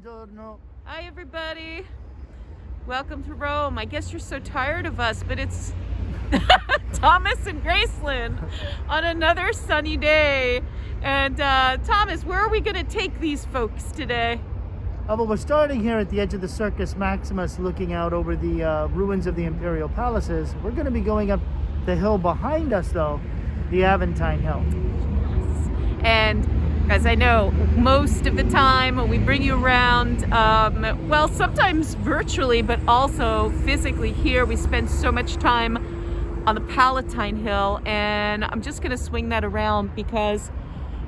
Buongiorno. Hi everybody. Welcome to Rome. I guess you're so tired of us, but it's Thomas and Gracelyn on another sunny day. And Thomas, where are we going to take these folks today? Well, we're starting here at the edge of the Circus Maximus, looking out over the ruins of the imperial palaces. We're going to be going up the hill behind us, though, the Aventine Hill. And as I know, most of the time when we bring you around, well, sometimes virtually, but also physically here, we spend so much time on the Palatine Hill, and I'm just going to swing that around because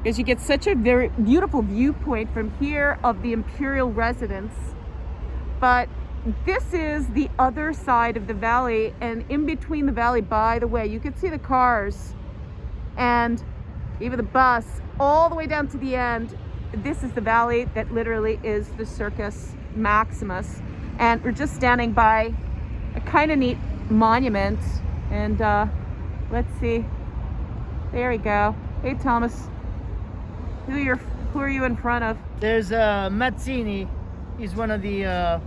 you get such a very beautiful viewpoint from here of the imperial residence. But this is the other side of the valley, and in between the valley, by the way, you can see the cars and even the bus all the way down to the end. This is the valley that literally is the Circus Maximus, and we're just standing by a kind of neat monument. And let's see, there we go. Hey Thomas, who are you in front of? There's Mazzini. He's one of the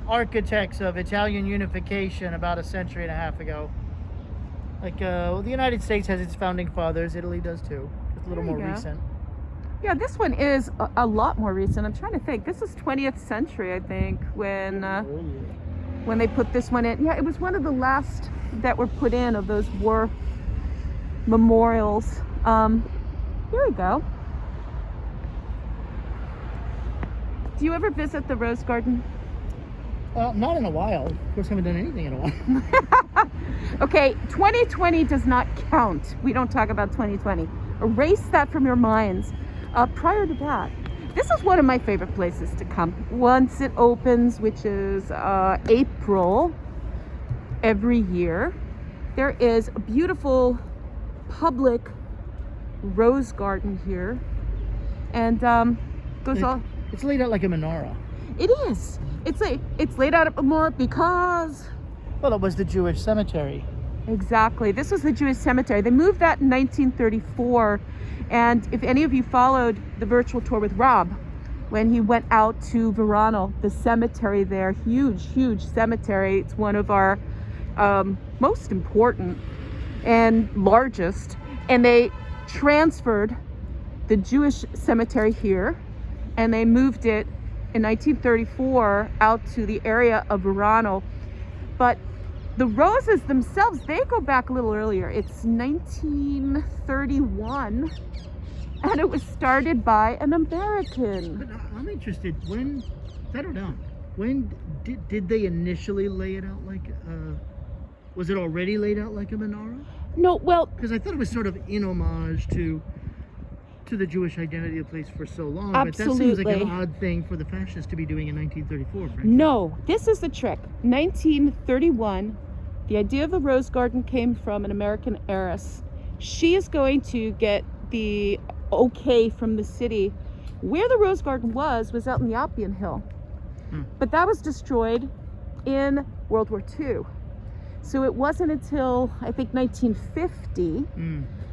architects of Italian unification about a century and a half ago. Like well, the United States has its founding fathers, Italy does too. Just a little more recent. Yeah, this one is a lot more recent. I'm trying to think. This is 20th century, I think, when they put this one in. Yeah, it was one of the last that were put in of those war memorials. Here we go. Do you ever visit the Rose Garden? Not in a while. Of course, I haven't done anything in a while. Okay, 2020 does not count. We don't talk about 2020. Erase that from your minds. Prior to that, this is one of my favorite places to come. Once it opens, which is April every year, there is a beautiful public rose garden here. And it's laid out like a menorah. It is. It's laid out more because... Well, it was the Jewish cemetery. Exactly. This was the Jewish cemetery. They moved that in 1934. And if any of you followed the virtual tour with Rob, when he went out to Verano, the cemetery there, huge cemetery. It's one of our most important and largest. And they transferred the Jewish cemetery here, and they moved it in 1934 out to the area of Verano. But the roses themselves, they go back a little earlier. It's 1931, and it was started by an American. But I'm interested, when, settle down, when did they initially lay it out like, was it already laid out like a menorah? No, well... Because I thought it was sort of in homage to the Jewish identity of the place for so long. Absolutely. But that seems like an odd thing for the fascists to be doing in 1934, frankly. No, this is the trick. 1931, the idea of the Rose Garden came from an American heiress. She is going to get the okay from the city. Where the Rose Garden was out in the Aventine Hill. But that was destroyed in World War II. So it wasn't until, I think, 1950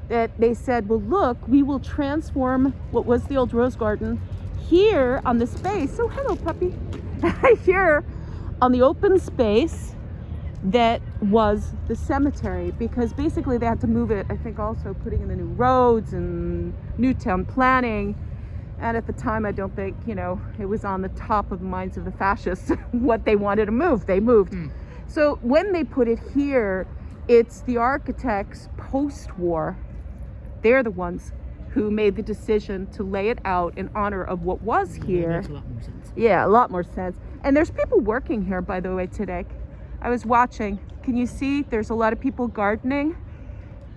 that they said, well, look, we will transform what was the old Rose Garden here on the space. Oh, hello, puppy. Here on the open space that was the cemetery, because basically they had to move it, I think, also putting in the new roads and new town planning. And at the time, I don't think, it was on the top of the minds of the fascists what they wanted to move. They moved. So when they put it here, it's the architects post-war. They're the ones who made the decision to lay it out in honor of what was here. That makes a lot more sense. Yeah, a lot more sense. And there's people working here, by the way, today. I was watching. Can you see? There's a lot of people gardening.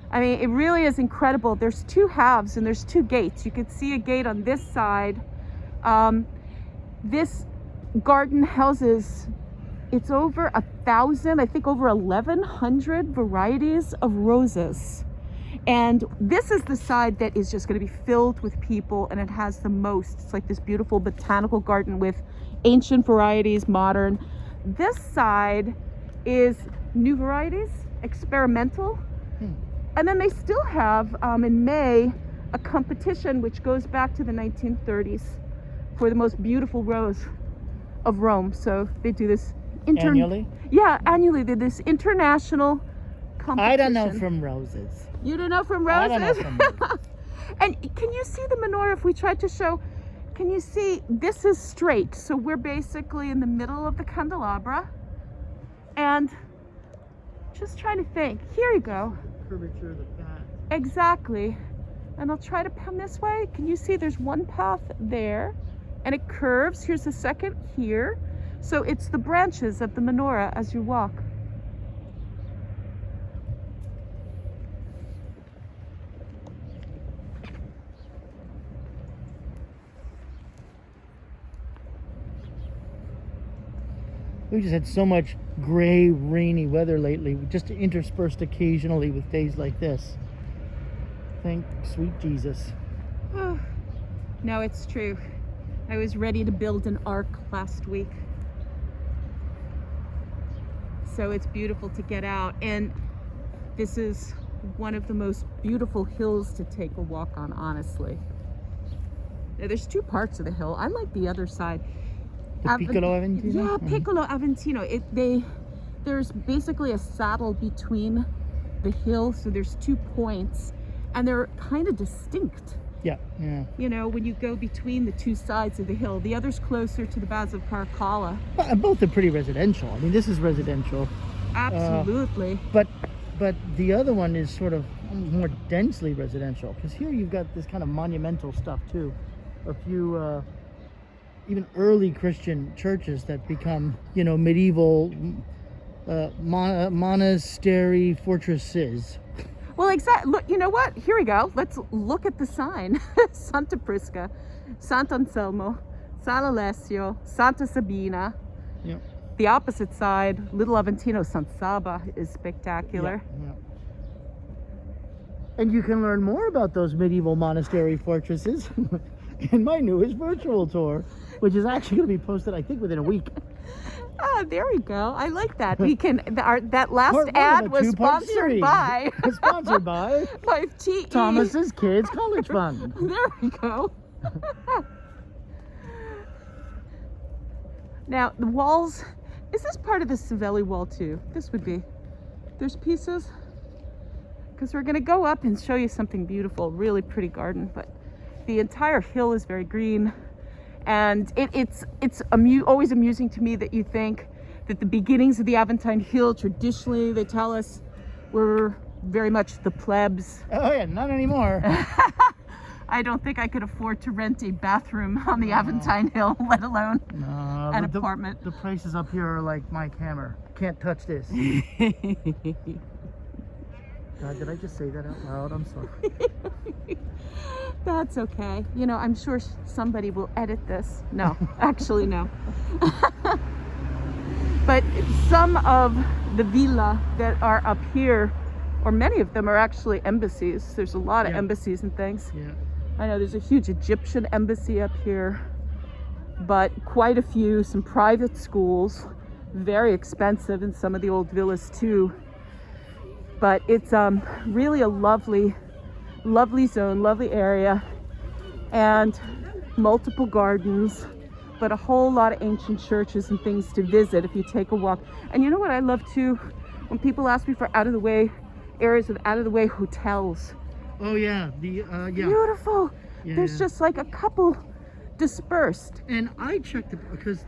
I mean, it really is incredible. There's two halves and there's two gates. You can see a gate on this side. This garden houses, it's over 1,000, I think over 1,100 varieties of roses. And this is the side that is just going to be filled with people, and it has the most. It's like this beautiful botanical garden with ancient varieties, modern. This side is new varieties, experimental. And then they still have, in May, a competition which goes back to the 1930s for the most beautiful rose of Rome. So they do this Annually? Yeah, annually. They do this international competition. I don't know from roses. You don't know from roses? I don't know from roses. And can you see the menorah if we tried to show? Can you see? This is straight. So we're basically in the middle of the candelabra. And just trying to think. Here you go. Curvature of the path. Exactly. And I'll try to come this way. Can you see there's one path there and it curves? Here's the second here. So it's the branches of the menorah as you walk. We've just had so much gray, rainy weather lately, just interspersed occasionally with days like this. Thank sweet Jesus. Oh, no, it's true. I was ready to build an ark last week. So it's beautiful to get out. And this is one of the most beautiful hills to take a walk on, honestly. Now, there's two parts of the hill. I like the other side. The Piccolo Aventino? Yeah, Piccolo Aventino. There's basically a saddle between the hill, so there's 2 points, and they're kind of distinct. Yeah, yeah. You know, when you go between the two sides of the hill. The other's closer to the Baths of Caracalla. Both are pretty residential. I mean, this is residential. Absolutely. But the other one is sort of more densely residential, because here you've got this kind of monumental stuff too. A few even early Christian churches that become, medieval monastery fortresses. Well, exactly. Look, you know what? Here we go. Let's look at the sign. Santa Prisca, Sant'Anselmo, San Alessio, Santa Sabina. Yep. The opposite side, Little Aventino, Saint Sabilla, is spectacular. Yeah. And you can learn more about those medieval monastery fortresses in my newest virtual tour, which is actually going to be posted, I think, within a week. Ah, there we go. I like that. We can. That last Part one ad of a was two-part sponsored series. by Sponsored by by TE Thomas's Kids College Fund. There we go. Now the walls. Is this part of the Savelli wall too? This would be. There's pieces. Because we're going to go up and show you something beautiful. Really pretty garden, but the entire hill is very green. And it's always amusing to me that you think that the beginnings of the Aventine Hill, traditionally, they tell us, were very much the plebs. Oh yeah, not anymore. I don't think I could afford to rent a bathroom on the Aventine Hill, let alone an apartment. The prices up here are like Mike Hammer. Can't touch this. God, did I just say that out loud? I'm sorry. That's okay. I'm sure somebody will edit this. No, actually no. But some of the villa that are up here, or many of them, are actually embassies. There's a lot of embassies and things. Yeah. I know there's a huge Egyptian embassy up here, but quite a few, some private schools, very expensive in some of the old villas too. But it's really a lovely zone, lovely area, and multiple gardens, but a whole lot of ancient churches and things to visit if you take a walk. And you know what I love too? When people ask me for out-of-the-way areas with out-of-the-way hotels. Oh yeah, Beautiful. Yeah, There's just like a couple dispersed. And I checked it because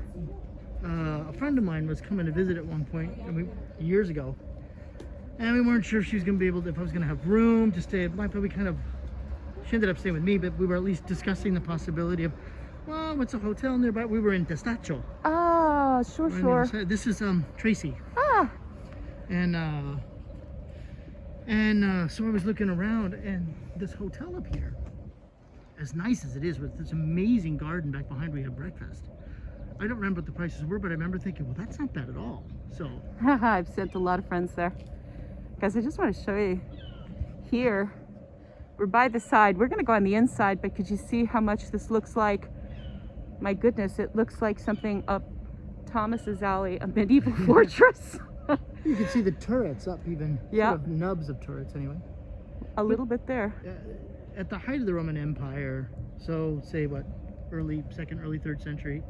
a friend of mine was coming to visit at one point, years ago. And we weren't sure if she was going to be able to, if I was going to have room to stay. She ended up staying with me, but we were at least discussing the possibility of, well, what's a hotel nearby? We were in Testaccio. Ah, sure. This is Tracy. Ah. And so I was looking around, and this hotel up here, as nice as it is, with this amazing garden back behind where we had breakfast. I don't remember what the prices were, but I remember thinking, well, that's not bad at all. So I've sent a lot of friends there. Guys, I just want to show you here. We're by the side. We're going to go on the inside, but could you see how much this looks like? My goodness, it looks like something up Thomas's alley, a medieval fortress. you can see the turrets up even. Yeah. Sort of nubs of turrets anyway. A little bit there. At the height of the Roman Empire, so say what, early 2nd, early 3rd century.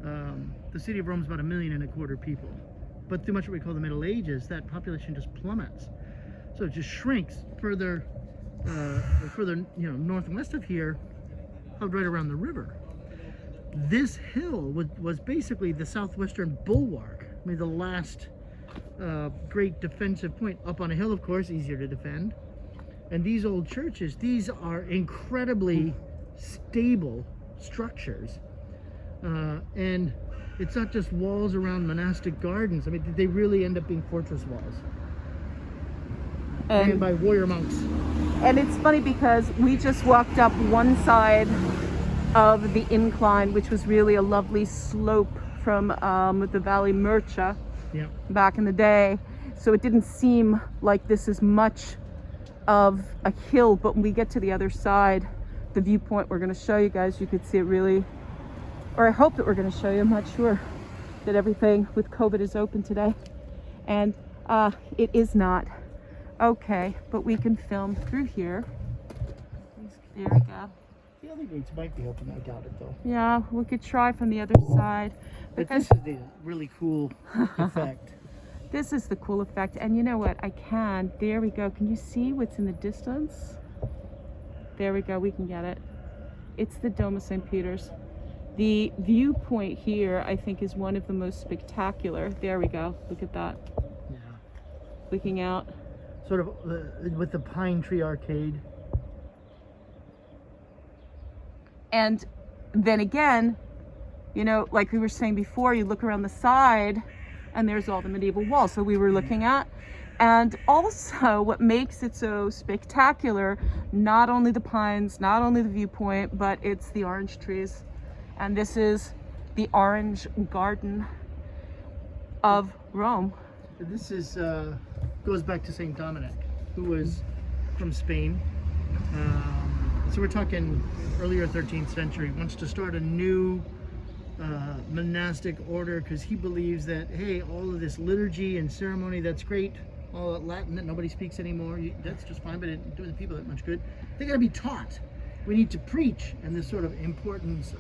The city of Rome is about 1.25 million people. But through much of what we call the Middle Ages, that population just plummets. So it just shrinks further, north and west of here, right around the river. This hill was basically the southwestern bulwark. I mean, the last great defensive point. Up on a hill, of course, easier to defend. And these old churches, these are incredibly stable structures. And it's not just walls around monastic gardens. I mean, they really end up being fortress walls. And by warrior monks. And it's funny because we just walked up one side of the incline, which was really a lovely slope from the Valley Murcia back in the day. So it didn't seem like this is much of a hill, but when we get to the other side, the viewpoint we're going to show you guys, you could see it really, or I hope that we're going to show you. I'm not sure that everything with COVID is open today, and it is not. Okay, but we can film through here. There we go. The other gates might be open. I doubt it, though. Yeah, we could try from the other side. But this is the really cool effect. This is the cool effect. And you know what? There we go. Can you see what's in the distance? There we go. We can get it. It's the Dome of St. Peter's. The viewpoint here, I think, is one of the most spectacular. There we go. Look at that. Yeah. Looking out. Sort of with the pine tree arcade. And then again, you know, like we were saying before, you look around the side and there's all the medieval walls that we were looking at. And also what makes it so spectacular, not only the pines, not only the viewpoint, but it's the orange trees. And this is the orange garden of Rome. This is goes back to Saint Dominic, who was from Spain. So we're talking earlier 13th century, wants to start a new monastic order because he believes that, hey, all of this liturgy and ceremony, that's great, all that Latin that nobody speaks anymore, that's just fine, but it doesn't do the people that much good. They got to be taught. We need to preach, and this sort of importance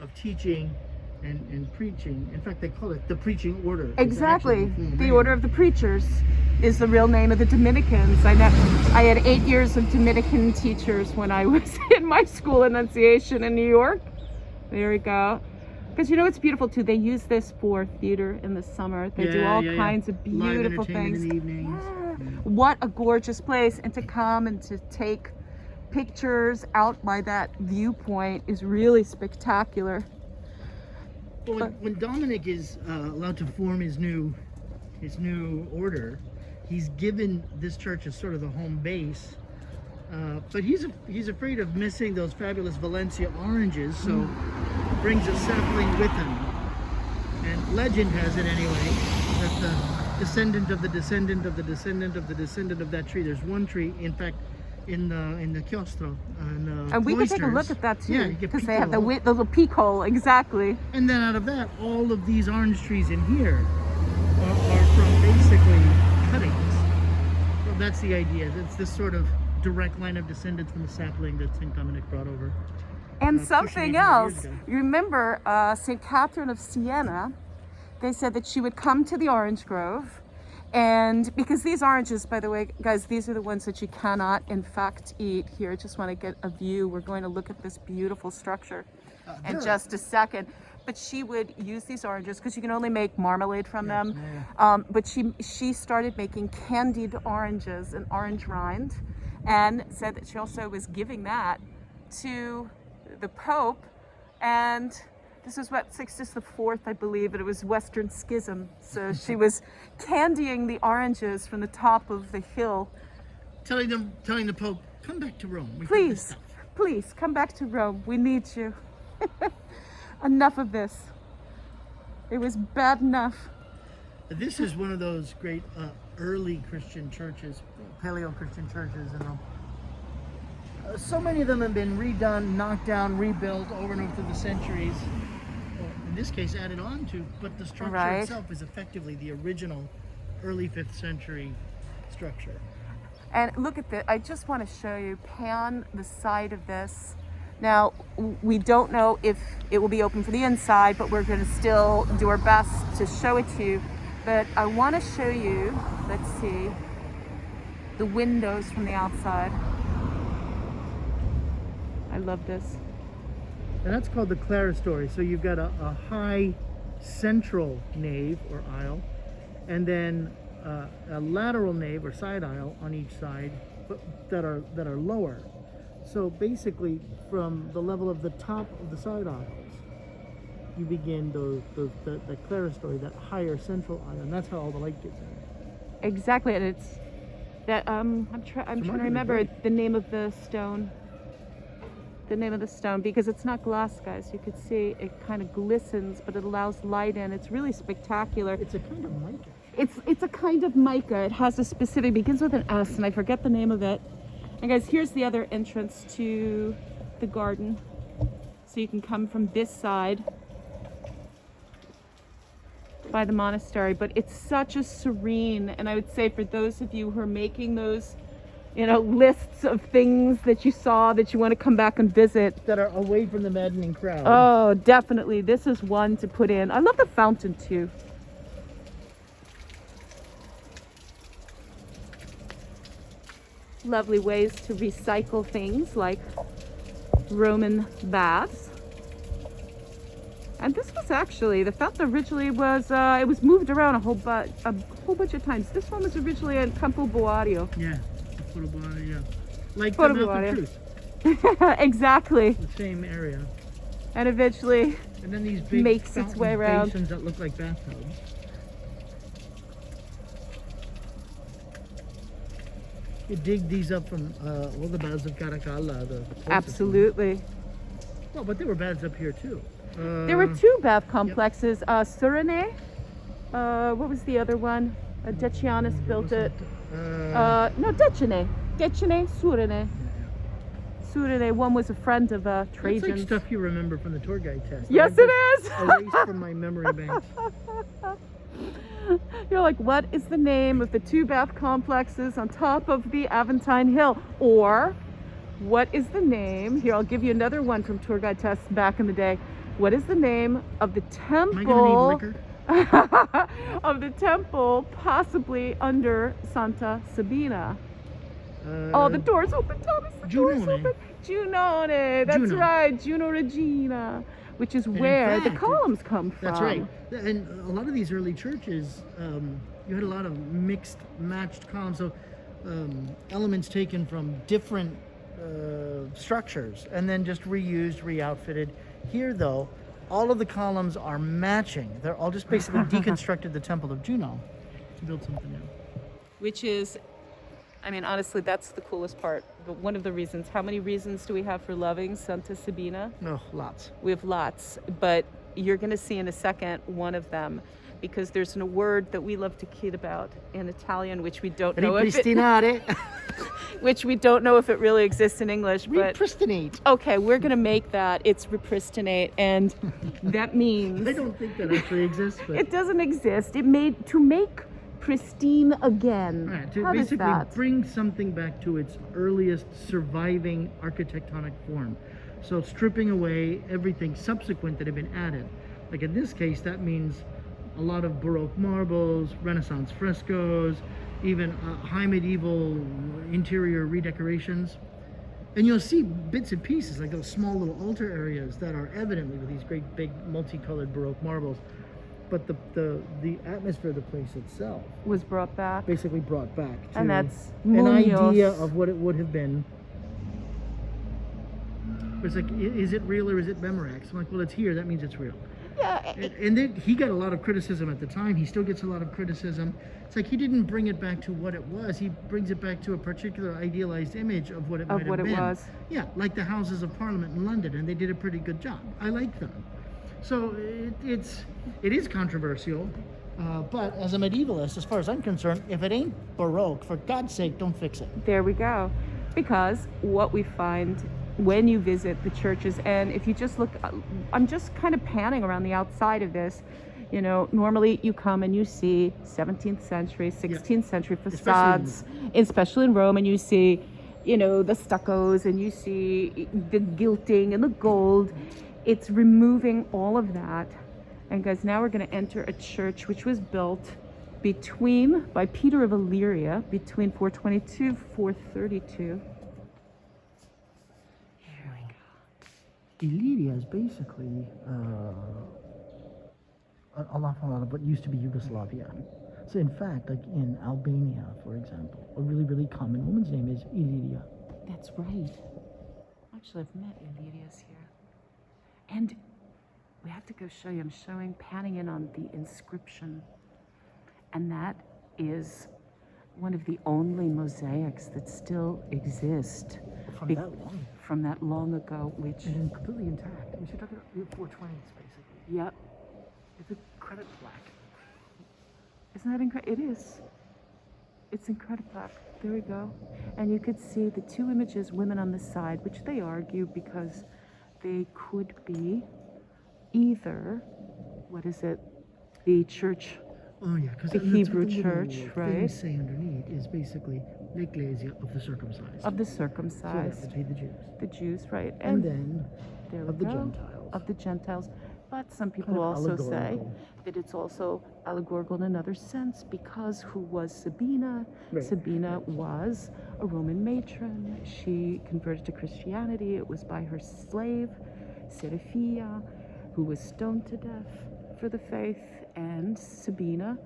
of teaching and preaching. In fact, they call it the preaching order. Exactly. The Order of the Preachers is the real name of the Dominicans. I had 8 years of Dominican teachers when I was in my school Annunciation in New York. There we go. Because you know it's beautiful too. They use this for theater in the summer. They do all kinds of beautiful things. In the evenings. What a gorgeous place! And to come and to take pictures out by that viewpoint is really spectacular. Well, when Dominic is allowed to form his new order, he's given this church as sort of the home base. But he's afraid of missing those fabulous Valencia oranges, so brings a sapling with him. And legend has it anyway that the descendant of the descendant of the descendant of the descendant of that tree. There's one tree, in fact, in the chiostro and we can take a look at that too, because they have the little peak hole. Exactly. And then out of that, all of these orange trees in here are from basically cuttings. So that's the idea. It's this sort of direct line of descendants from the sapling that St. Dominic brought over. And something else, you remember St. Catherine of Siena, they said that she would come to the orange grove, and because these oranges, by the way, guys, these are the ones that you cannot in fact eat. Here, I just want to get a view. We're going to look at this beautiful structure in just a second. But she would use these oranges because you can only make marmalade from them. But she started making candied oranges and orange rind, and said that she also was giving that to the Pope. And this is what, Sixtus IV, I believe, and it was Western Schism. So she was candying the oranges from the top of the hill. Telling the Pope, come back to Rome. Please, come back to Rome. We need you. Enough of this. It was bad enough. This is one of those great early Christian churches, Paleo-Christian churches in Rome. So many of them have been redone, knocked down, rebuilt over and over through the centuries. In this case, added on to, but the structure itself is effectively the original early 5th century structure. And look at this. I just want to show you, pan the side of this. Now, we don't know if it will be open for the inside, but we're going to still do our best to show it to you. But I want to show you, let's see, the windows from the outside. I love this. And that's called the clerestory. So you've got a high central nave or aisle, and then a lateral nave or side aisle on each side, but that are lower. So basically, from the level of the top of the side aisles, you begin the clerestory, that higher central aisle, and that's how all the light gets in. Exactly, and it's that I'm trying to remember the name of the stone. The name of the stone, because it's not glass, guys. You could see it kind of glistens, but it allows light in. It's really spectacular. It's a kind of mica. It's a kind of mica. It has a specific, begins with an S, and I forget the name of it. And guys, here's the other entrance to the garden. So you can come from this side by the monastery, but it's such a serene, and I would say for those of you who are making those, you know, lists of things that you saw that you want to come back and visit, That are away from the maddening crowd. oh, definitely, this is one to put in. I love the fountain too. Lovely ways to recycle things like Roman baths. And this was actually, the fountain originally was, it was moved around a whole bunch of times. This one was originally in Campo Boario. Yeah, yeah. Like Porto the Mount of Boario. Truth, Exactly. the same area. And eventually, And then these big Makes its fountain way around. basins that look like bathtubs. You dig these up from all the baths of Caracalla. The closest absolutely. one. Well, but there were baths up here too. There were two bath complexes. Surene. What was the other one? Decianus built it. No, Decene. Decene, Surene. Surene. One was a friend of Trajan's. That's like stuff you remember from the tour guide test. Yes, I it just is. Erased from my memory banks. You're like, what is the name of the two bath complexes on top of the Aventine Hill? Or, what is the name? Here, I'll give you another one from tour guide tests back in the day. What is the name of the temple? Am I gonna need liquor? of the temple, possibly under Santa Sabina? Oh, the door's open, Thomas. The door's Giunone. open. Giunone. That's Juno. right, Juno Regina, which is in where the fact, columns come from. That's right. And a lot of these early churches, you had a lot of mixed, matched columns. So elements taken from different structures and then just reused, re-outfitted. Here, though, all of the columns are matching. They're all just basically deconstructed the Temple of Juno to build something new. Which is, I mean, honestly, that's the coolest part. But one of the reasons, how many reasons do we have for loving Santa Sabina? Oh, lots. We have lots, but you're going to see in a second one of them, because there's a word that we love to kid about in Italian, which we don't know if it, Ripristinare. which we don't know if it really exists in English. But Repristinate. okay, we're going to make that. It's repristinate, and that means I don't think that actually exists, but it doesn't exist. It made to make pristine again. right, to How does basically that? bring something back to its earliest surviving architectonic form. So stripping away everything subsequent that had been added. Like in this case, that means a lot of Baroque marbles, Renaissance frescoes, even high medieval interior redecorations. And you'll see bits and pieces, like those small little altar areas that are evidently with these great big multicolored Baroque marbles. But the atmosphere of the place itself Was brought back. basically brought back to And that's an Munoz. idea of what it would have been. It's like, is it real or is it Memorex? I'm like, well, it's here, that means it's real. Yeah. And then he got a lot of criticism at the time. He still gets a lot of criticism. It's like he didn't bring it back to what it was. He brings it back to a particular idealized image of what it might Of have what been. it was. Yeah, like the Houses of Parliament in London, and they did a pretty good job. I like them. So it is controversial, but as a medievalist, as far as I'm concerned, if it ain't Baroque, for God's sake, don't fix it. There we go. Because what we find when you visit the churches, and if you just look, I'm just kind of panning around the outside of this. You know, normally you come and you see 17th century, 16th century facades, especially in Rome, and you see you know, the stuccos, and you see the gilting and the gold. It's removing all of that. And guys, now we're going to enter a church which was built by Peter of Illyria between 422 432. Here we go. Illyria is basically a lot of what used to be Yugoslavia. So in fact, like in Albania, for example, a really, really common woman's name is Illyria. That's right. Actually, I've met Illyrias here. And we have to go show you. I'm panning in on the inscription. And that is one of the only mosaics that still exist. From that long ago, which... And completely intact. We should talk about 420s, basically. Yep. It's a credit plaque. Isn't that incredible? It is. It's incredible. There we go. And you could see the two images, women on the side, which they argue because they could be either, what is it, the church, oh yeah, because the Hebrew church, right? Things say underneath is basically the ecclesia of the circumcised. Of the circumcised. So that would be the Jews. The Jews, right. And then there of we the go. Gentiles. Of the Gentiles. But some people Kind of also say allegorical. that it's also allegorical in another sense, because who was Sabina? Right. Sabina was a Roman matron. She converted to Christianity. It was by her slave, Serafia, who was stoned to death for the faith, and Sabina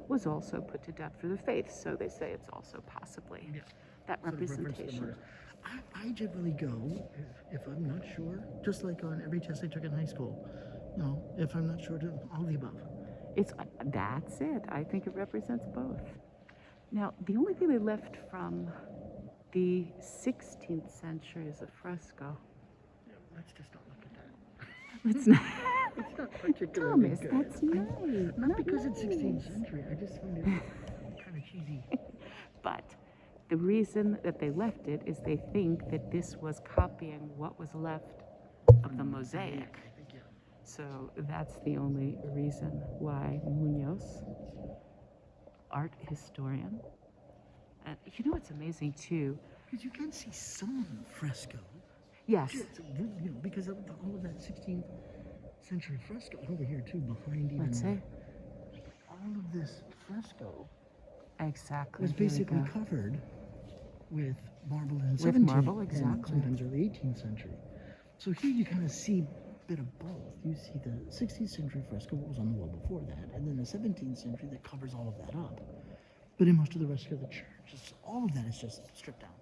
was also put to death for the faith. So they say it's also possibly that Sort of reference to the representation. martyrs. I generally go, if I'm not sure, just like on every test I took in high school, no, if I'm not sure, to all the above. That's it. I think it represents both. Now, the only thing they left from the 16th century is a fresco. Yeah, let's just not look at that. Let's not. It's not particularly Thomas, good. that's nice. Not because it's 16th century. I just find it kind of cheesy. But the reason that they left it is they think that this was copying what was left of the mosaic. So that's the only reason why Munoz, art historian, and you know what's amazing too? Because you can see some fresco. Yes. Just, you know, because of all of that 16th century fresco over here too, behind even. Let's see. All of this fresco Exactly. was Here we basically go. covered with marble in the With 17th marble, and exactly. sometimes early 18th century. So here you kind of see a bit of both. You see the 16th century fresco, what was on the wall before that, and then the 17th century that covers all of that up. But in most of the rest of the church, all of that is just stripped down.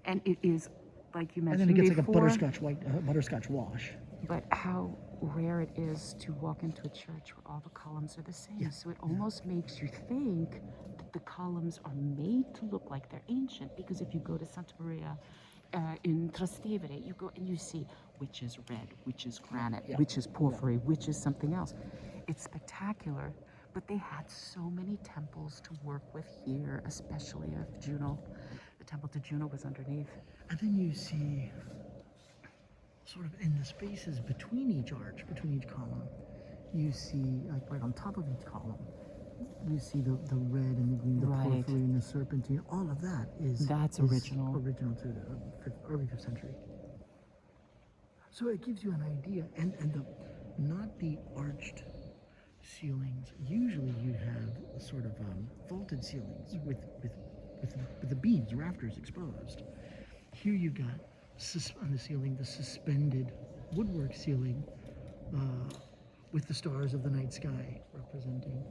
And it is, like you And mentioned then it gets before, like a butterscotch wash. but how rare it is to walk into a church where all the columns are the same. Yeah. So it almost makes you think that the columns are made to look like they're ancient. Because if you go to Santa Maria in Trastevere, you go and you see which is red, which is granite, which is porphyry, which is something else. It's spectacular. But they had so many temples to work with here, especially of Juno. The temple to Juno was underneath. And then you see, sort of in the spaces between each arch, between each column, you see, like right on top of each column, you see the red and the green, the Right. porphyry and the serpentine. All of that is Original. Original to the early 5th century. So it gives you an idea, and not the arched ceilings. Usually you have sort of vaulted ceilings with the beams, rafters exposed. Here you've got on the ceiling the suspended woodwork ceiling with the stars of the night sky representing.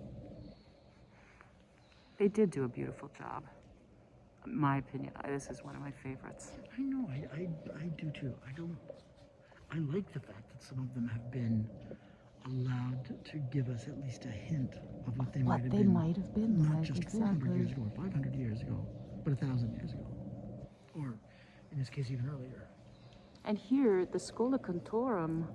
They did do a beautiful job. In my opinion, this is one of my favorites. I know, I do too. I like the fact that some of them have been allowed to give us at least a hint of what they might have been. Not like, just 400 years ago or 500 years ago, but 1,000 years ago. Or, in this case, even earlier. And here, the Schola Cantorum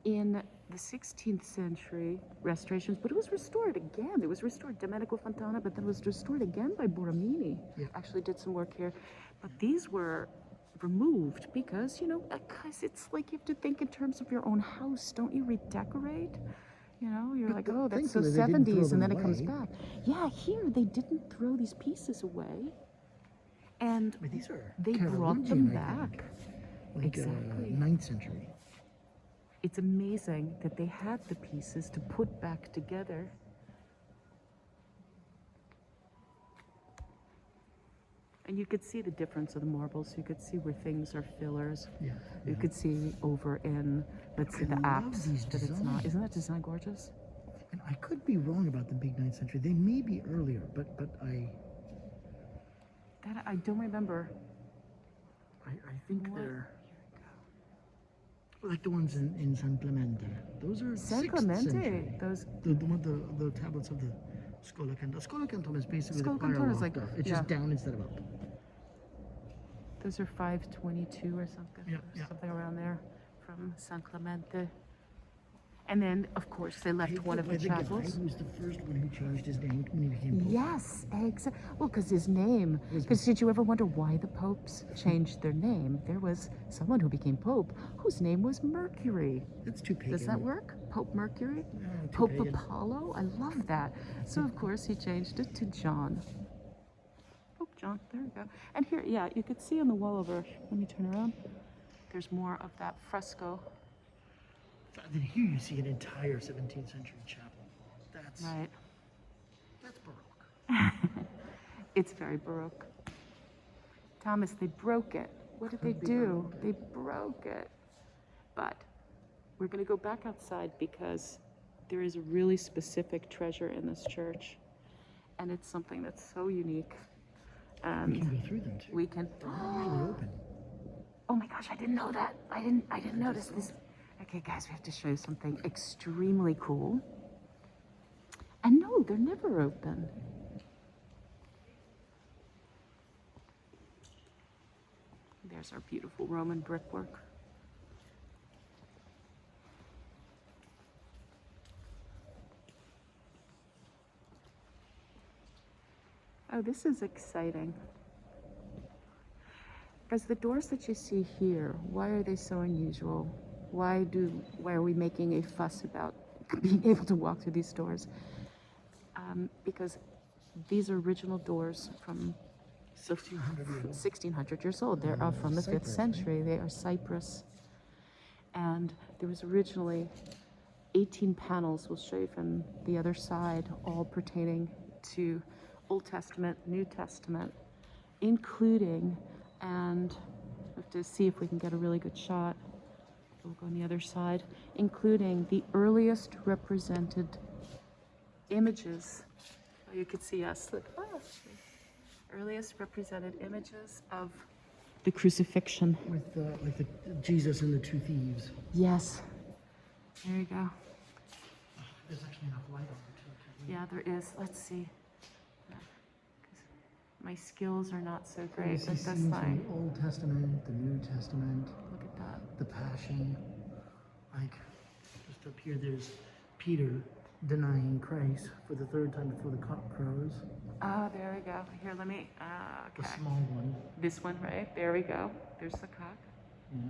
in the 16th century restorations, but it was restored again. It was restored, Domenico Fontana, but then it was restored again by Borromini. Yeah. Actually did some work here. But these were removed because, because it's like you have to think in terms of your own house. Don't you redecorate? You're But like, oh, that's so thankfully they didn't throw 70s, and then them it comes away. back. Yeah, here they didn't throw these pieces away. And But these are they brought them Carolingian, I think. back. Like Exactly. 9th century. It's amazing that they had the pieces to put back together. And you could see the difference of the marbles. You could see where things are fillers. Yeah. You could see over in, let's say, the love apse these that it's not. designs. Isn't that design gorgeous? And I could be wrong about the big 9th century. They may be earlier, but I That I don't remember. think What? they're like the ones in San Clemente. Those are San 6th Clemente. century. Those. The tablets of the Scola Canton. Scola Canton is basically Scola the choir Canton is loft. like- It's yeah. just down instead of up. Those are 522 or something. Yeah, or yeah. something around there from San Clemente. And then, of course, they left one of the chapels. Who was the first one who changed his name when he became pope? Yes, exactly. Well, because his name. Because did you ever wonder why the popes changed their name? There was someone who became pope whose name was Mercury. That's too pagan. Does that work? Pope Mercury? No, too Pope pagan. Apollo? I love that. So, of course, he changed it to John. Pope John. There we go. And here, yeah, you could see on the wall over. Let me turn around. There's more of that fresco. Then here you see an entire 17th century chapel. That's Right. that's Baroque. It's very Baroque. Thomas, they broke it. What did they do? They broke it. But we're going to go back outside because there is a really specific treasure in this church. And it's something that's so unique. We And can go through them too. we can. They're not usually open. Oh my gosh, I didn't know that. I didn't notice this. Okay, guys, we have to show you something extremely cool. And no, they're never open. There's our beautiful Roman brickwork. Oh, this is exciting. Because the doors that you see here, why are they so unusual? Why are we making a fuss about being able to walk through these doors? Because these are original doors from 1600 years old. 1600 years old. They're from the 5th Cyprus, right? century. They are Cyprus. And there was originally 18 panels, we'll show you from the other side, all pertaining to Old Testament, New Testament, including, and we have to see if we can get a really good shot. We'll go on the other side, including the earliest represented images. Oh, you could see us. Look, earliest represented images of the crucifixion. With like the Jesus and the two thieves. Yes. There you go. There's actually enough light on it too. Yeah, there is. Let's see. 'Cause my skills are not so You great see at this scenes from thing. the Old Testament, the New Testament, Look at that. the Passion. Like, just up here, there's Peter denying Christ for the 3rd time before the cock crows. Oh, there we go. Here, let me. The Okay. small one. This one, right? There we go. There's the cock. Yeah.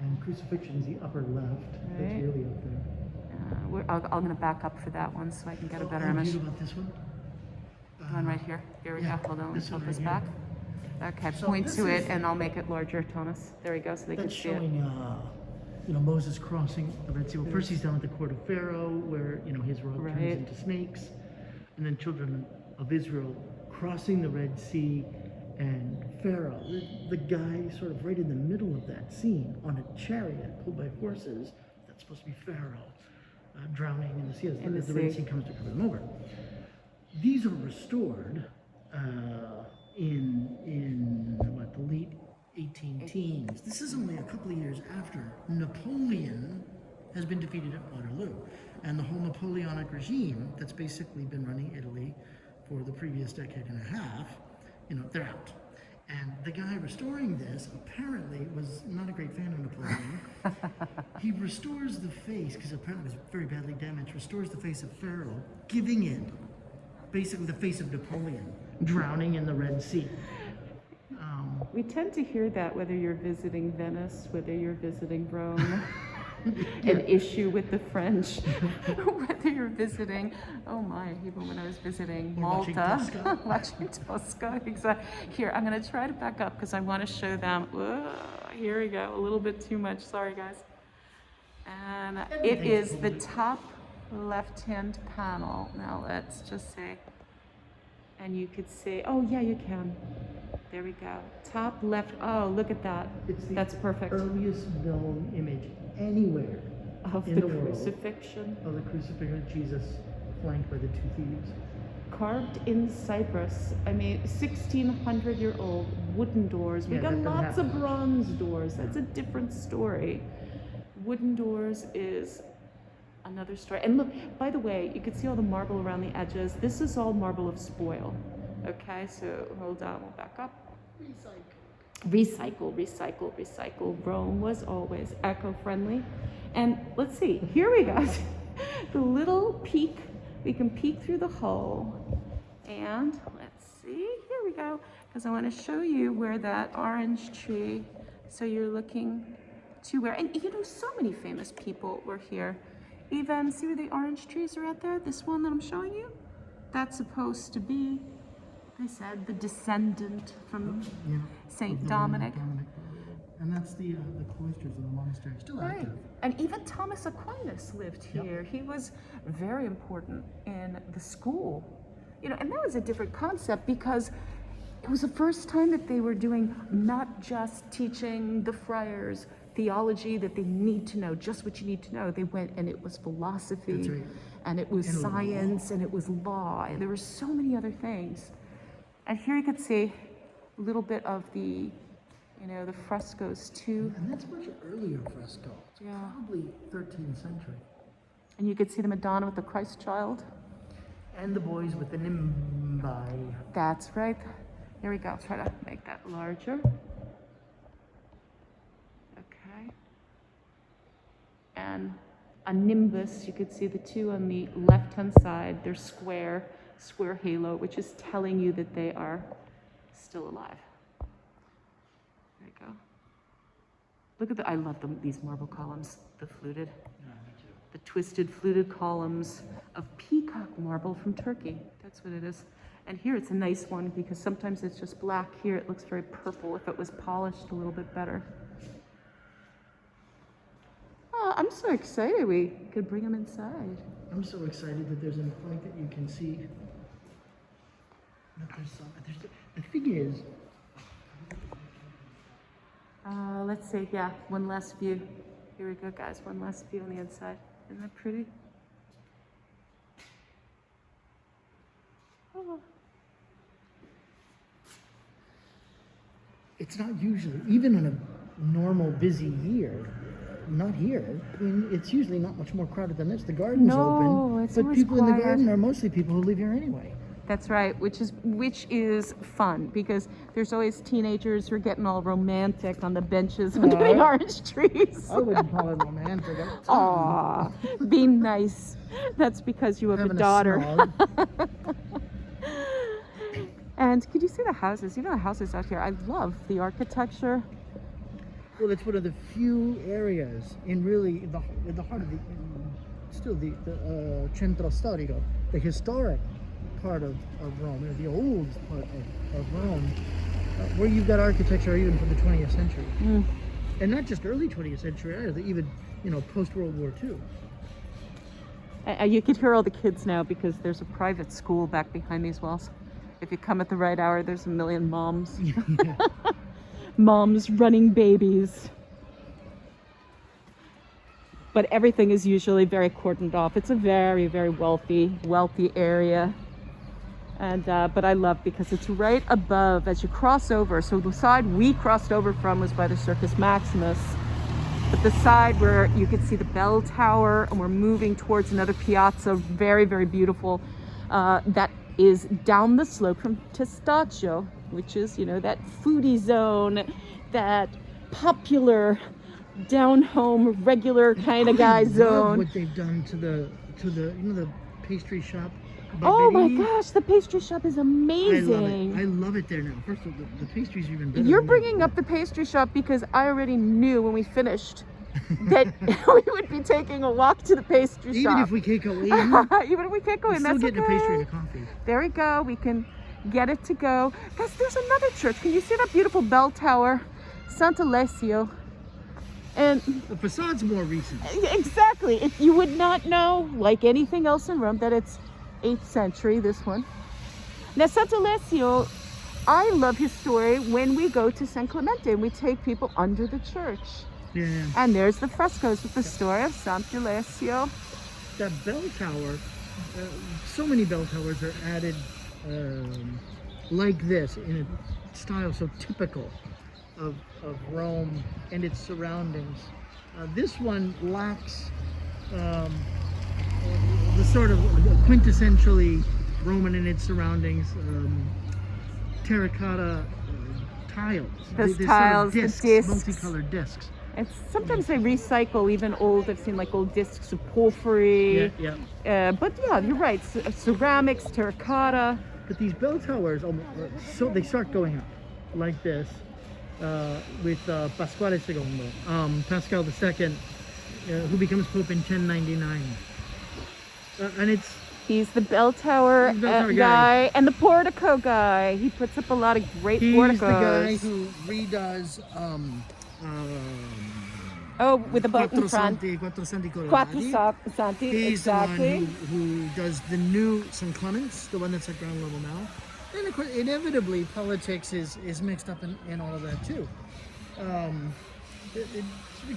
And crucifixion is the upper left. Right. That's really up there. I'm going to back up for that one so I can get a better Oh, image. you know about this one? The one right here. Here we yeah, go. Hold on. this Let's one flip this right back. Okay. So Point this to is- it, and I'll make it larger, Thomas. There we go, so they can That's see it. showing, Moses crossing the Red Sea. Well, first he's down at the court of Pharaoh, where, his rod Right. turns into snakes. And then children of Israel crossing the Red Sea, and Pharaoh, the guy sort of right in the middle of that scene, on a chariot pulled by horses, that's supposed to be Pharaoh, drowning in the sea as the Red Sea comes to cover them over. These are restored in the late 18 teens. This is only a couple of years after Napoleon has been defeated at Waterloo, and the whole Napoleonic regime that's basically been running Italy for the previous decade and a half, they're out. And the guy restoring this apparently was not a great fan of Napoleon. He restores the face, because apparently it was very badly damaged, restores the face of Pharaoh, giving it basically the face of Napoleon, drowning in the Red Sea. We tend to hear that whether you're visiting Venice, whether you're visiting Rome. an issue with the French, whether you're visiting, oh my, even when I was visiting Watching Malta, Tosca. watching Tosca, exactly. Here, I'm gonna try to back up because I want to show them. Whoa, here we go, a little bit too much, sorry guys. And it is the top left-hand panel. Now let's just say, and you could say, oh yeah, you can. There we go. Top left. Oh, look at that. That's perfect. Earliest known image anywhere Of in the the world crucifixion. of the crucifixion of Jesus flanked by the two thieves. Carved in Cyprus. I mean, 1600-year-old wooden doors. We Yeah, got that doesn't lots of happen. bronze doors. That's a different story. Wooden doors is another story. And look, by the way, you can see all the marble around the edges. This is all marble of spoil. Okay, so hold on, we'll back up. Recycle, recycle, recycle. Rome was always eco-friendly. And let's see, here we go. The little peek, we can peek through the hole. And let's see, here we go. Because I want to show you where that orange tree, so you're looking to where, and you know, so many famous people were here. Even, see where the orange trees are out there? This one that I'm showing you? That's supposed to be, they said, the descendant from Saint Dominic. And that's the cloisters of the monastery. Still Right. active. And even Thomas Aquinas lived here. He was very important in the school. You know, and that was a different concept because it was the first time that they were doing not just teaching the friars theology that they need to know, just what you need to know. They went and it was philosophy, That's right. and it was And science, and it was law, and there were so many other things. And here you could see a little bit of the, you know, the frescoes too. And that's much earlier fresco. It's Yeah. probably 13th century. And you could see the Madonna with the Christ child. And the boys with the nimbi. That's right. There we go. I'll try to make that larger. Okay. And a nimbus, you could see the two on the left-hand side. They're square halo, which is telling you that they are still alive. There you go. Look at I love these marble columns, the fluted. The twisted fluted columns of peacock marble from Turkey. That's what it is. And here it's a nice one because sometimes it's just black. Here it looks very purple if it was polished a little bit better. Oh, I'm so excited we could bring them inside. I'm so excited that there's a plank that you can see. That the thing is, Let's see, yeah, one last view. Here we go, guys, one last view on the inside. Isn't that pretty? Oh. it's not usually, even in a normal busy year, not here. I mean, it's usually not much more crowded than this. The garden's open, it's but always people in the quiet. garden are mostly people who live here anyway. That's right, which is fun because there's always teenagers who are getting all romantic on the benches under the orange trees. I wouldn't call it romantic. Aw, be nice. That's because you have Having a daughter. snog. And could you see the houses? You know the houses out here. I love the architecture. Well, it's one of the few areas in really in the heart of the centro storico, the historic part of Rome, or the old part of Rome, where you've got architecture even from the 20th century. And not just early 20th century either, even, you know, post-World War II. You could hear all the kids now because there's a private school back behind these walls. If you come at the right hour, there's a million moms. Moms running babies. But everything is usually very cordoned off. It's a very, very wealthy area. And but I love because it's right above as you cross over. So the side we crossed over from was by the Circus Maximus. But the side where you could see the bell tower, and we're moving towards another piazza, very, very beautiful. That is down the slope from Testaccio, which is, you know, that foodie zone, that popular down home regular kind of guy zone. I love what they've done to the you know, the pastry shop. Oh my Barberini? gosh, the pastry shop is amazing. I love it there now. First of all, the pastries are even better. You're than bringing up the pastry shop because I already knew when we finished that we would be taking a walk to the pastry Even shop. if we can't go in, Even if we can't go we're in, still that's getting okay. a pastry and a coffee. There we go. We can get it to go. Guys, there's another church. Can you see that beautiful bell tower? Sant'Anselmo. And The facade's more recent. exactly, if you would not know, like anything else in Rome, that it's 8th century, this one. Now, Sant'Anselmo, I love his story when we go to San Clemente and we take people under the church. Yeah. And there's the frescoes with the story of Sant'Anselmo. That bell tower, so many bell towers are added like this in a style so typical of Rome and its surroundings. This one lacks the sort of quintessentially Roman in its surroundings terracotta tiles. Those They're tiles, sort the of discs. multicolored discs. And sometimes they recycle even old, I've seen like old discs of porphyry. Yeah. But yeah, you're right, ceramics, terracotta. But these bell towers, so they start going up like this with Pasquale II, Pascal II, who becomes Pope in 1099. And it's He's the bell tower, He's the bell tower guy and the portico guy. He puts up a lot of great porticos. He's the guy who redoes Oh, with the boat in front. Quattro Santi Quattro Colorati. Santi, He's exactly. the one who does the new St. Clement's, the one that's at ground level now. And of course, inevitably, politics is mixed up in all of that too.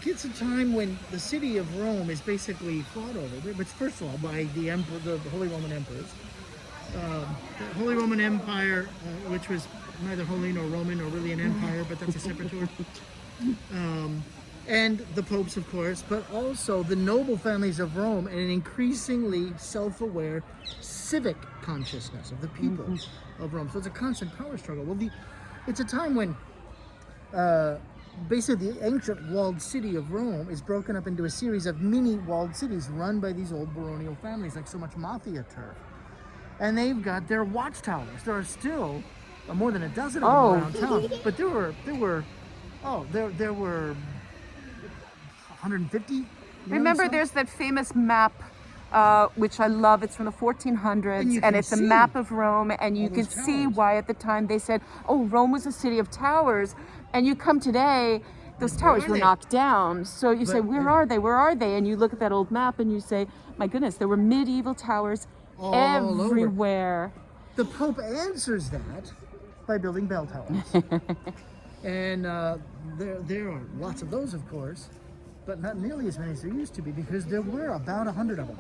It's a time when the city of Rome is basically fought over, but first of all by the Holy Roman Emperors. The Holy Roman Empire, which was neither holy nor Roman or really an empire, but that's a separate tour. And the popes, of course, but also the noble families of Rome and an increasingly self-aware civic consciousness of the people of Rome. So it's a constant power struggle. Well, it's a time when basically the ancient walled city of Rome is broken up into a series of mini walled cities run by these old baronial families, like so much mafia turf. And they've got their watchtowers. There are still more than a dozen of them around town, but there were 150. Remember, there's that famous map, which I love. It's from the 1400s, and it's a see map of Rome, and you all can those see towers. why at the time they said, oh, Rome was a city of towers. And you come today, those towers are were they? knocked down. So you say, But- where are they? Where are they? And you look at that old map and you say, my goodness, there were medieval towers All over. everywhere. The Pope answers that by building bell towers. And there are lots of those, of course, but not nearly as many as there used to be, because there were about 100 of them.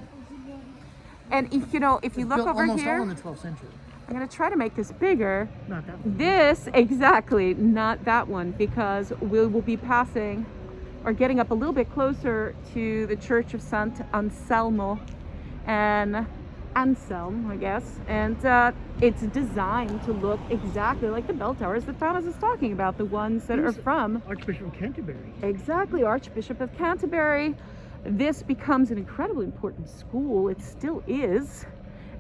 And if you look Built over almost here, all in the 12th century. I'm going to try to make this bigger. Not that one. This, exactly, not that one, because we will be passing or getting up a little bit closer to the Church of Sant'Anselmo and Anselm, I guess. And it's designed to look exactly like the bell towers that Thomas is talking about, the ones that are from Archbishop of Canterbury. exactly Archbishop of Canterbury. This becomes an incredibly important school. It still is.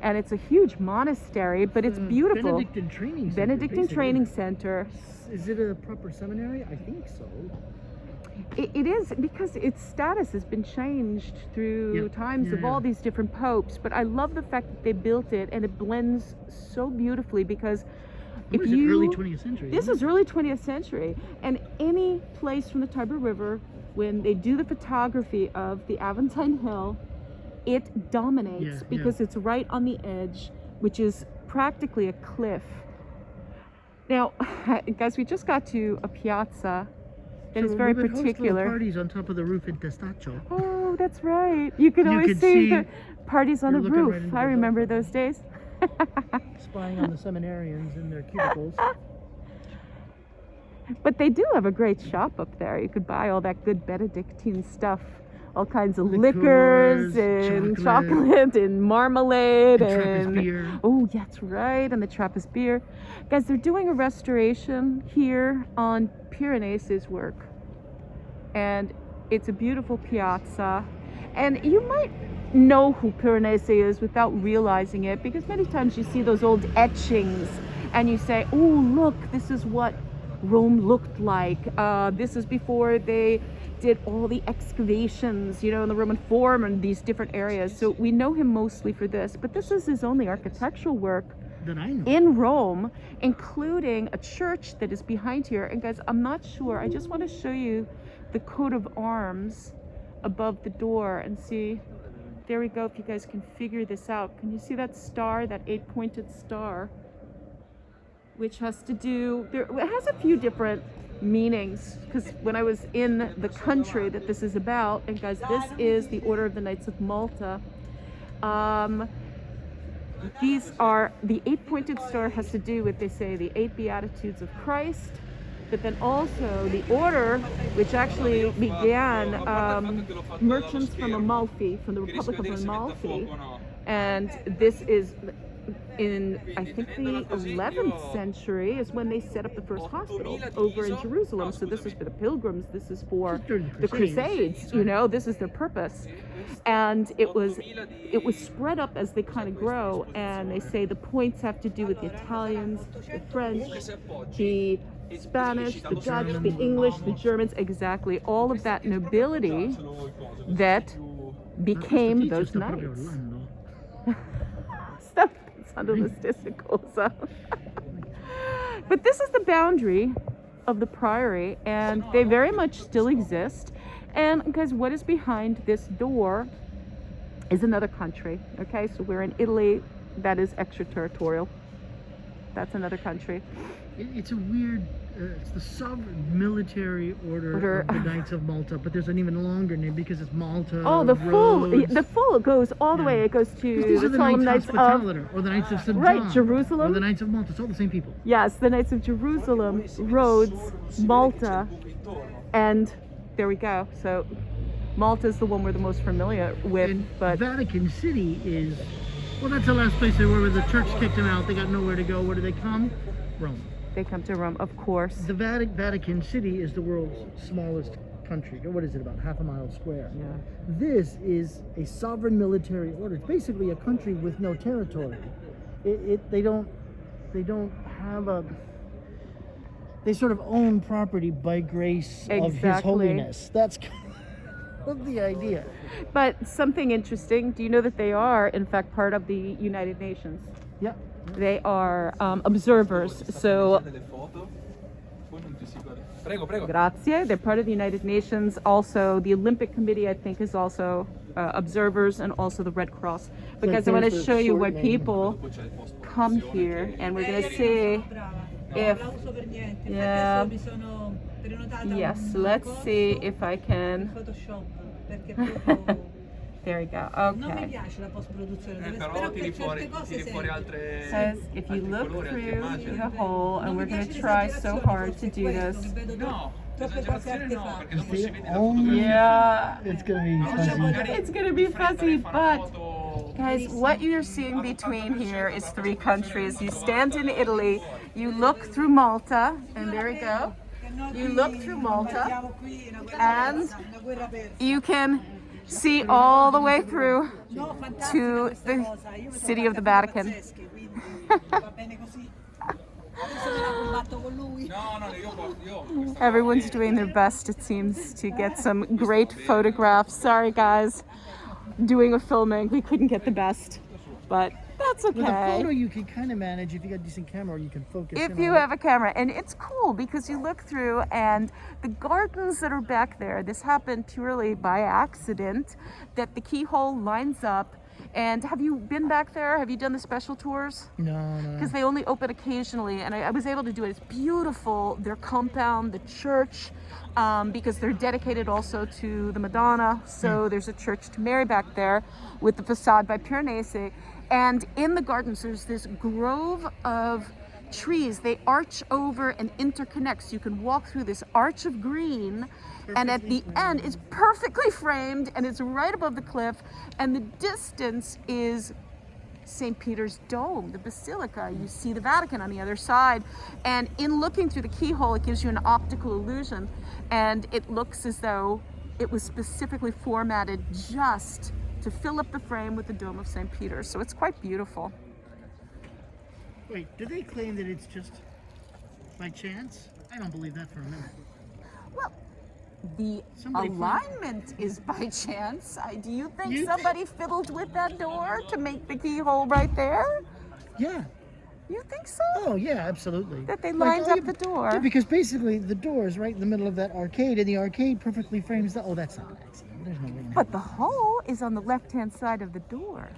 And it's a huge monastery, but it's beautiful. Benedictine Training Center. Benedictine basically. Training Center. Is it a proper seminary? I think so. It is, because its status has been changed through times of all these different popes. But I love the fact that they built it, and it blends so beautifully, because What is it, early 20th century? this isn't is early 20th century, and any place from the Tiber River, when they do the photography of the Aventine Hill, it dominates because it's right on the edge, which is practically a cliff. Now, guys, we just got to a piazza that is very we would host little particular. parties on top of the roof in Testaccio. Oh, that's right. You could You always could see see- the parties on the you're looking roof. right into I the remember building. those days. Spying on the seminarians in their cubicles. But they do have a great shop up there. You could buy all that good Benedictine stuff, all kinds of liquors and chocolate and marmalade And Trappist beer. oh, that's right, and the Trappist beer. Guys, they're doing a restoration here on Piranesi's work, and it's a beautiful piazza. And you might know who Piranesi is without realizing it, because many times you see those old etchings and you say, oh, look, this is what Rome looked like. This is before they did all the excavations, in the Roman Forum and these different areas. So we know him mostly for this, but this is his only architectural work That I know. in Rome, including a church that is behind here. And guys, I'm not sure. I just want to show you the coat of arms above the door and see. There we go. If you guys can figure this out, can you see that star, that 8-pointed star, which has to do, it has a few different meanings, because when I was in the country that this is about, and guys, this is the Order of the Knights of Malta. These are, the 8-pointed star has to do with, they say, the 8 Beatitudes of Christ, but then also the order, which actually began merchants from Amalfi, from the Republic of Amalfi, and this is in, I think, the 11th century is when they set up the first hospital over in Jerusalem. So this is for the pilgrims, this is for the Crusades, this is their purpose. And it was spread up as they kind of grow, and they say the points have to do with the Italians, the French, the Spanish, the Dutch, the English, the Germans, exactly, all of that nobility that became those knights. Stuff under the testicles. But this is the boundary of the priory, and they very much still exist. And guys, what is behind this door is another country. Okay, so we're in Italy. That is extraterritorial. That's another country. It's a weird, it's the Sovereign Military Order of the Knights of Malta, but there's an even longer name because it's Malta. Oh, the full goes all the way. It goes to the Solemn Knights of, or the Knights of St. right, John, Jerusalem, or the Knights of Malta. It's all the same people. Yes, the Knights of Jerusalem, Rhodes, Malta, and there we go. So Malta is the one we're the most familiar with. And but Vatican City is, well, that's the last place they were, where the church kicked them out. They got nowhere to go. Where do they come? Rome. They come to Rome, of course. The Vatican City is the world's smallest country. What is it, about half a mile square? Yeah. This is a sovereign military order. It's basically a country with no territory. They don't have a. They sort of own property by grace of His Holiness. That's kind of the idea. But something interesting. Do you know that they are, in fact, part of the United Nations? Yeah. They are observers. So, grazie. They're part of the United Nations. Also, the Olympic Committee, I think, is also observers, and also the Red Cross. Because I want to show you why people come here, and we're going to see if, yeah, yes, let's see if I can. There we go. Okay. Says if you look through the hole, and we're going to try so hard to do this. Yeah. It's gonna be fuzzy. It's going to be fuzzy, but guys, what you're seeing between here is 3 countries. You stand in Italy, you look through Malta, and there we go. You look through Malta, and you can see all the way through to the city of the Vatican. Everyone's doing their best, it seems, to get some great photographs. Sorry guys, doing a filming, we couldn't get the best, but that's okay. With a photo you can kind of manage if you got a decent camera, or you can focus if you have a camera. And it's cool because you look through, and the gardens that are back there, this happened purely by accident, that the keyhole lines up. And have you been back there? Have you done the special tours? No. Because they only open occasionally, and I was able to do it. It's beautiful, their compound, the church, because they're dedicated also to the Madonna. So there's a church to Mary back there with the facade by Piranesi. And in the gardens, there's this grove of trees. They arch over and interconnect. So you can walk through this arch of green, and at the end, it's perfectly framed, and it's right above the cliff. And the distance is St. Peter's Dome, the Basilica. You see the Vatican on the other side. And in looking through the keyhole, it gives you an optical illusion. And it looks as though it was specifically formatted just to fill up the frame with the Dome of St. Peter. So it's quite beautiful. Wait, do they claim that it's just by chance? I don't believe that for a minute. Well, the Somebody alignment is by chance. Do you think You somebody fiddled with that door to make the keyhole right there? Yeah. You think so? Oh, yeah, absolutely. That they Like, lined oh, up the door? Yeah, because basically the door is right in the middle of that arcade, and the arcade perfectly frames the. Oh, that's not an accident. There's no way. But the hole is on the left-hand side of the door.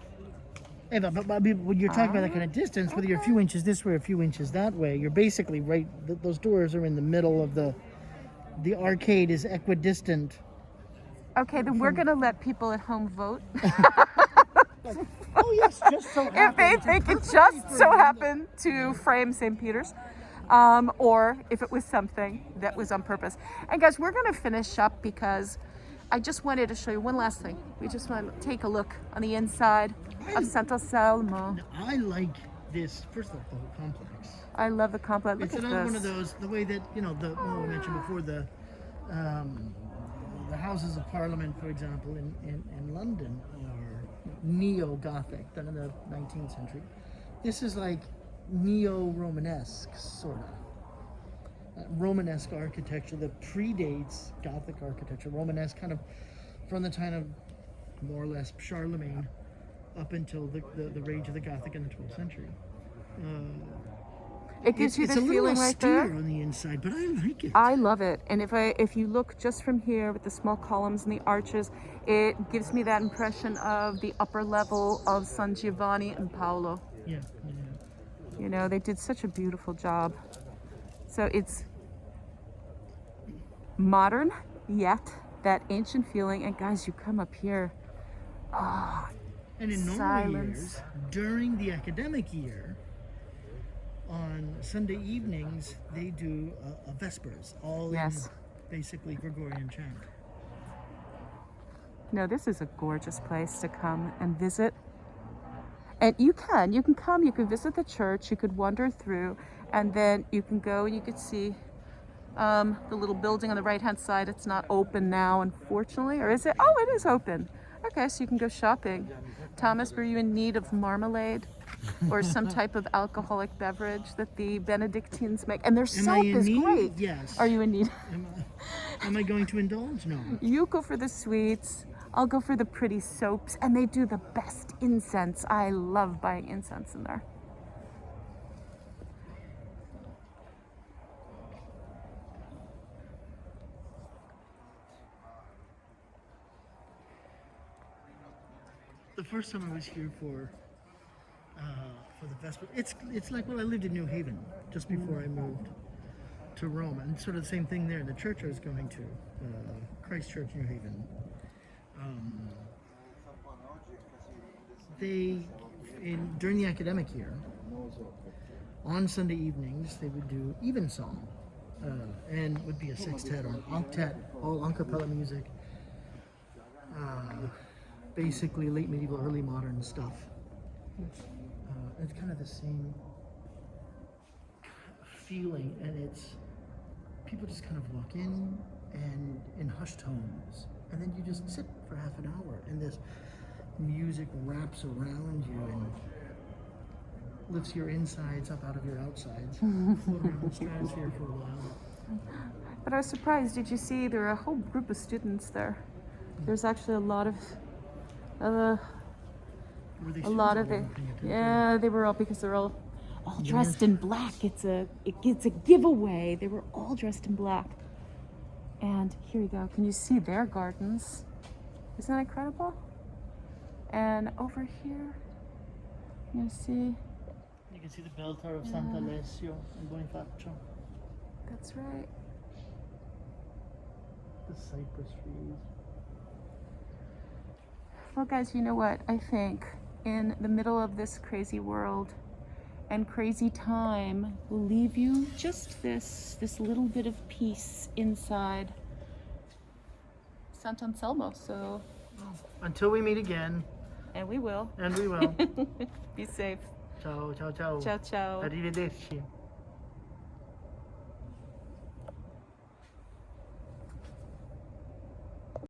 Yeah, but I mean, when you're talking about that kind of distance, whether you're a few inches this way or a few inches that way, you're basically right. Those doors are in the middle of the. The arcade is equidistant. Okay, then we're going to let people at home vote. Oh yes, just so If they think it just so happened to frame St. Peter's, or if it was something that was on purpose. And guys, we're going to finish up because I just wanted to show you one last thing. We just want to take a look on the inside of Sant'Anselmo. I like this. First of all, the whole complex. I love the complex. Look It's at another this. one of those. The way that what we mentioned before, the Houses of Parliament, for example, in London are neo-Gothic, done in the 19th century. This is like neo-Romanesque, sort of. Romanesque architecture that predates Gothic architecture. Romanesque kind of from the time of more or less Charlemagne up until the rage of the Gothic in the 12th century. It gives you It's the a little feeling right austere there. on the inside, but I like it. I love it. And if you look just from here with the small columns and the arches, it gives me that impression of the upper level of San Giovanni and Paolo. Yeah. You know, they did such a beautiful job. So it's modern, yet that ancient feeling. And guys, you come up here. Oh, And in normal silence. years, during the academic year, on Sunday evenings, they do a Vespers, all Yes. in basically Gregorian chant. No, this is a gorgeous place to come and visit. And you can come, you can visit the church, you could wander through, and then you can go and you could see the little building on the right-hand side. It's not open now, unfortunately, or is it? Oh, it is open. Okay, so you can go shopping. Thomas, were you in need of marmalade or some type of alcoholic beverage that the Benedictines make? And their Am I soap in is need? great. Yes. Are you in need? Am I going to indulge? No. You go for the sweets. I'll go for the pretty soaps, and they do the best incense. I love buying incense in there. The first time I was here for the Vesper, it's like I lived in New Haven just before I moved to Rome, and sort of the same thing there. The church I was going to, Christ Church, New Haven. During the academic year, on Sunday evenings, they would do evensong, and it would be a sextet or an octet, all a cappella music. Basically late medieval, early modern stuff. It's kind of the same feeling, and it's people just kind of walk in hushed tones, and then you just sit for half an hour, and this music wraps around you and lifts your insides up out of your outsides. Float around the stratosphere for a while. But I was surprised. Did you see there are a whole group of students there? There's actually a lot of Were they a lot of students or it. were they paying attention? Yeah, they were all because they're all dressed in black. It's a giveaway. They were all dressed in black. And here you go. Can you see their gardens? Isn't that incredible? And over here, you see. You can see the bell tower of Sant'Alessio and Bonifacio. That's right. The cypress trees. Well, guys, you know what? I think in the middle of this crazy world and crazy time, we'll leave you just this little bit of peace inside Sant'Anselmo. So, Until we meet again, and we will. and we will. Be safe. Ciao, ciao, ciao. Ciao, ciao. Arrivederci.